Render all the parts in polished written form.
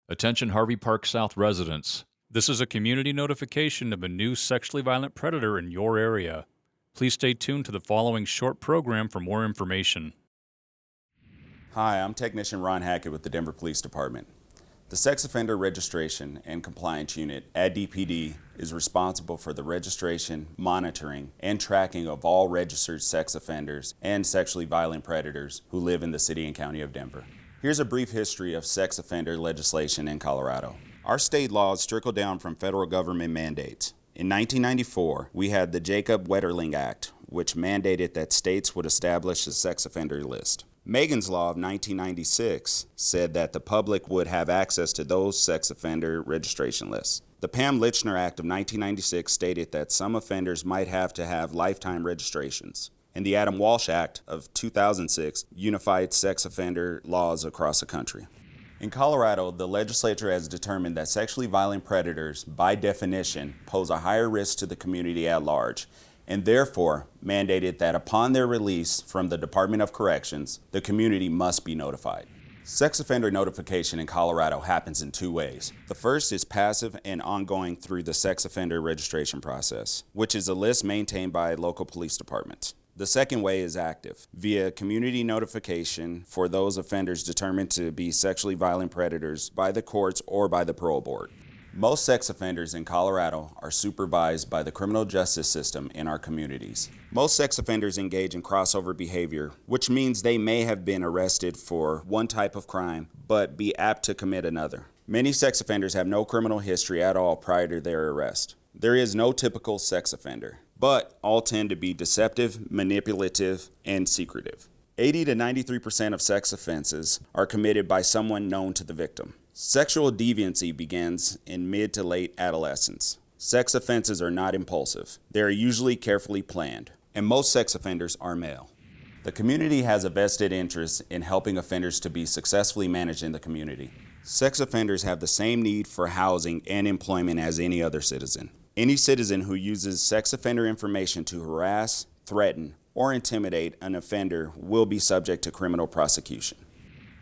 Attention Harvey Park South residents. This is a community notification of a new sexually violent predator in your area. Please stay tuned to the following short program for more information. Hi, I'm Technician Ron Hackett with the Denver Police Department. The Sex Offender Registration and Compliance Unit at DPD is responsible for the registration, monitoring, and tracking of all registered sex offenders and sexually violent predators who live in the city and county of Denver. Here's a brief history of sex offender legislation in Colorado. Our state laws trickle down from federal government mandates. In 1994, we had the Jacob Wetterling Act, which mandated that states would establish a sex offender list. Megan's Law of 1996 said that the public would have access to those sex offender registration lists. The Pam Lichner Act of 1996 stated that some offenders might have to have lifetime registrations. And the Adam Walsh Act of 2006 unified sex offender laws across the country. In Colorado, the legislature has determined that sexually violent predators, by definition, pose a higher risk to the community at large, and therefore mandated that upon their release from the Department of Corrections, the community must be notified. Sex offender notification in Colorado happens in two ways. The first is passive and ongoing through the sex offender registration process, which is a list maintained by local police departments. The second way is active, via community notification for those offenders determined to be sexually violent predators by the courts or by the parole board. Most sex offenders in Colorado are supervised by the criminal justice system in our communities. Most sex offenders engage in crossover behavior, which means they may have been arrested for one type of crime, but be apt to commit another. Many sex offenders have no criminal history at all prior to their arrest. There is no typical sex offender, but all tend to be deceptive, manipulative, and secretive. 80 to 93% of sex offenses are committed by someone known to the victim. Sexual deviancy begins in mid to late adolescence. Sex offenses are not impulsive. They are usually carefully planned, and most sex offenders are male. The community has a vested interest in helping offenders to be successfully managed in the community. Sex offenders have the same need for housing and employment as any other citizen. Any citizen who uses sex offender information to harass, threaten, or intimidate an offender will be subject to criminal prosecution.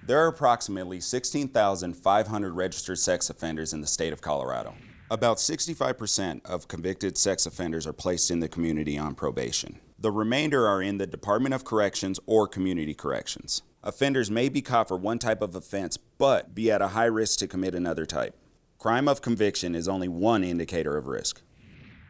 There are approximately 16,500 registered sex offenders in the state of Colorado. About 65% of convicted sex offenders are placed in the community on probation. The remainder are in the Department of Corrections or Community Corrections. Offenders may be caught for one type of offense, but be at a high risk to commit another type. Crime of conviction is only one indicator of risk.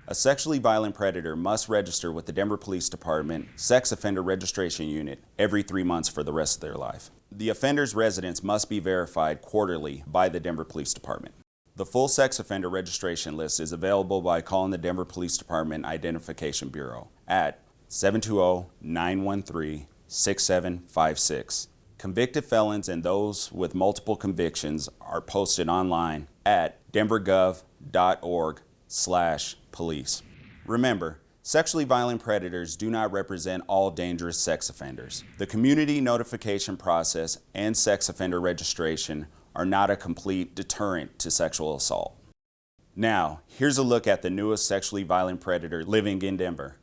A sexually violent predator must register with the Denver Police Department Sex Offender Registration Unit every 3 months for the rest of their life. The offender's residence must be verified quarterly by the Denver Police Department. The full sex offender registration list is available by calling the Denver Police Department Identification Bureau at 720-913-6756. Convicted felons and those with multiple convictions are posted online at denvergov.org/police. Remember, sexually violent predators do not represent all dangerous sex offenders. The community notification process and sex offender registration are not a complete deterrent to sexual assault. Now, here's a look at the newest sexually violent predator living in Denver.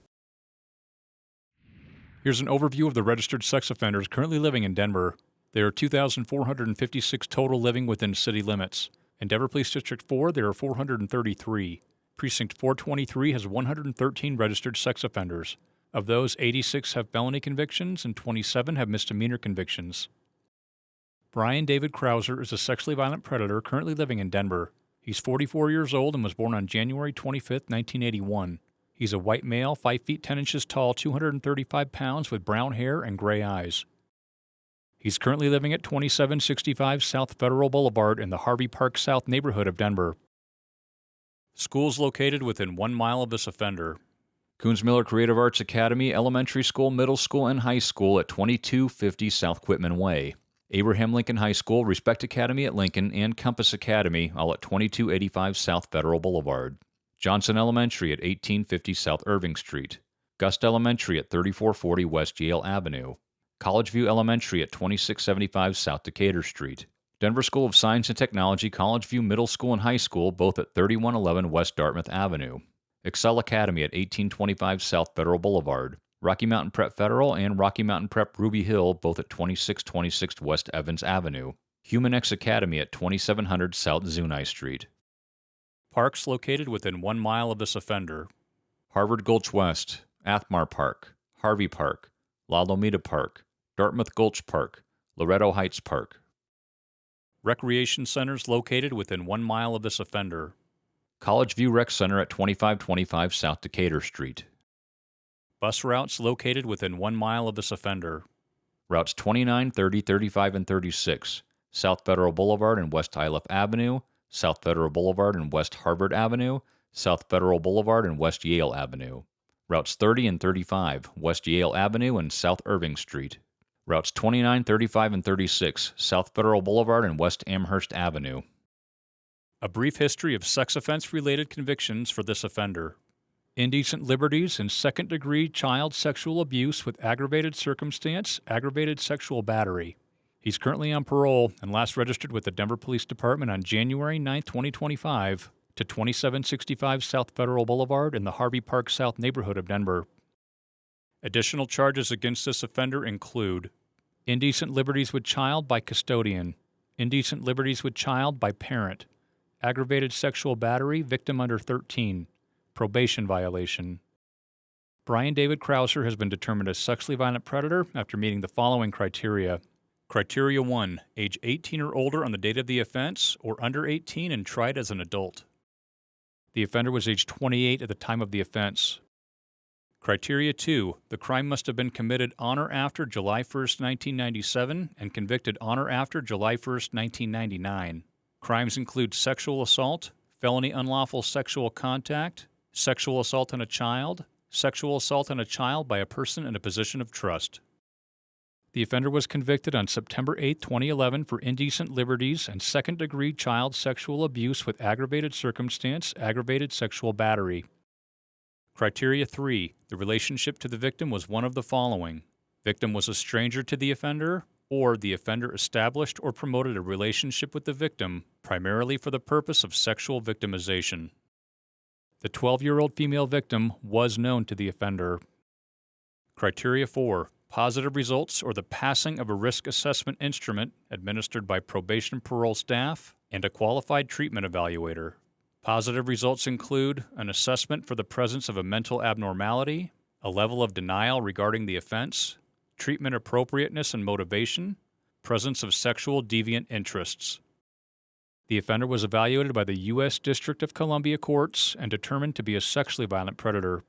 Here's an overview of the registered sex offenders currently living in Denver. There are 2,456 total living within city limits. In Denver Police District 4, there are 433. Precinct 423 has 113 registered sex offenders. Of those, 86 have felony convictions and 27 have misdemeanor convictions. Brian David Crouser is a sexually violent predator currently living in Denver. He's 44 years old and was born on January 25, 1981. He's a white male, 5 feet 10 inches tall, 235 pounds with brown hair and gray eyes. He's currently living at 2765 South Federal Boulevard in the Harvey Park South neighborhood of Denver. Schools located within 1 mile of this offender. Coons Miller Creative Arts Academy, Elementary School, Middle School, and High School at 2250 South Quitman Way. Abraham Lincoln High School, Respect Academy at Lincoln, and Compass Academy, all at 2285 South Federal Boulevard. Johnson Elementary at 1850 South Irving Street. Gust Elementary at 3440 West Yale Avenue. College View Elementary at 2675 South Decatur Street. Denver School of Science and Technology, College View Middle School and High School, both at 3111 West Dartmouth Avenue. Excel Academy at 1825 South Federal Boulevard. Rocky Mountain Prep Federal and Rocky Mountain Prep Ruby Hill, both at 2626 West Evans Avenue. Human X Academy at 2700 South Zunai Street. Parks located within 1 mile of this offender: Harvard Gulch West, Athmar Park, Harvey Park, La Lomita Park, Dartmouth Gulch Park, Loretto Heights Park. Recreation centers located within 1 mile of this offender: College View Rec Center at 2525 South Decatur Street. Bus routes located within 1 mile of this offender: Routes 29, 30, 35, and 36, South Federal Boulevard and West Iliff Avenue, South Federal Boulevard and West Harvard Avenue, South Federal Boulevard and West Yale Avenue. Routes 30 and 35, West Yale Avenue and South Irving Street. Routes 29, 35, and 36, South Federal Boulevard and West Amherst Avenue. A brief history of sex offense-related convictions for this offender: indecent liberties and second-degree child sexual abuse with aggravated circumstance, aggravated sexual battery. He's currently on parole and last registered with the Denver Police Department on January 9, 2025, to 2765 South Federal Boulevard in the Harvey Park South neighborhood of Denver. Additional charges against this offender include indecent liberties with child by custodian, indecent liberties with child by parent, aggravated sexual battery, victim under 13, probation violation. Brian David Crouser has been determined a sexually violent predator after meeting the following criteria. Criteria 1, age 18 or older on the date of the offense, or under 18 and tried as an adult. The offender was age 28 at the time of the offense. Criteria 2, the crime must have been committed on or after July 1, 1997, and convicted on or after July 1, 1999. Crimes include sexual assault, felony unlawful sexual contact, sexual assault on a child by a person in a position of trust. The offender was convicted on September 8, 2011 for indecent liberties and second-degree child sexual abuse with aggravated circumstance, aggravated sexual battery. Criteria 3, the relationship to the victim was one of the following: victim was a stranger to the offender, or the offender established or promoted a relationship with the victim primarily for the purpose of sexual victimization. The 12-year-old female victim was known to the offender. Criteria 4, positive results or the passing of a risk assessment instrument administered by probation parole staff and a qualified treatment evaluator. Positive results include an assessment for the presence of a mental abnormality, a level of denial regarding the offense, treatment appropriateness and motivation, presence of sexual deviant interests. The offender was evaluated by the U.S. District of Columbia courts and determined to be a sexually violent predator.